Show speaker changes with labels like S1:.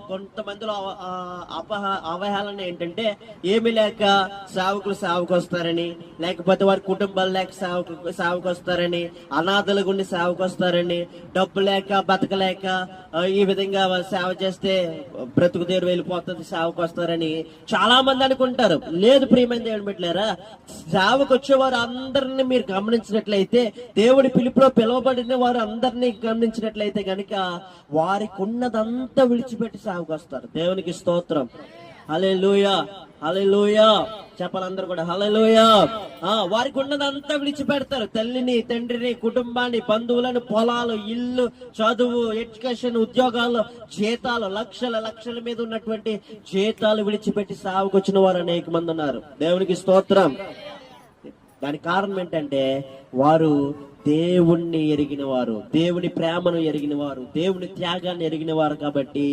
S1: కొంతమందిలో అవహేళన ఏంటంటే ఏమి లేక సేవకు వస్తారని, లేకపోతే వారి కుటుంబాలు లేక సేవకు వస్తారని, అనాథల గుండి సేవకు వస్తారని, డబ్బు లేక బతకలేక ఈ విధంగా సేవ చేస్తే బ్రతుకు దేరు వెళ్ళిపోతుంది సేవకు వస్తారని చాలా మంది అనుకుంటారు. లేదు ప్రియమైన దేవుని బిడ్డలారా, సేవకు వచ్చేవారు అందరిని మీరు గమనించినట్లయితే, దేవుడి పిలుపులో పిలువబడిన వారు అందరినీ గమనించినట్లయితే గనుక వారికి ఉన్నదంతా విడిచిపెట్టి సేవకు వస్తారు. దేవునికి స్తోత్రం. హల్లెలూయా, హల్లెలూయా చెప్పాలందరూ కూడా హల్లెలూయా. వారికి ఉన్నదంతా విడిచిపెడతారు. తల్లిని, తండ్రిని, కుటుంబాన్ని, బంధువులను, పొలాలు, ఇల్లు, చదువు, ఎడ్యుకేషన్, ఉద్యోగాలు, జీతాలు, లక్షల మీద ఉన్నటువంటి జీతాలు విడిచిపెట్టి సేవకు వచ్చిన వారు అనేక మంది ఉన్నారు. దేవునికి స్తోత్రం. దానికి కారణం ఏంటంటే వారు దేవుణ్ణి ఎరిగిన వారు, దేవుని ప్రేమను ఎరిగిన వారు, దేవుని త్యాగాన్ని ఎరిగిన వారు. కాబట్టి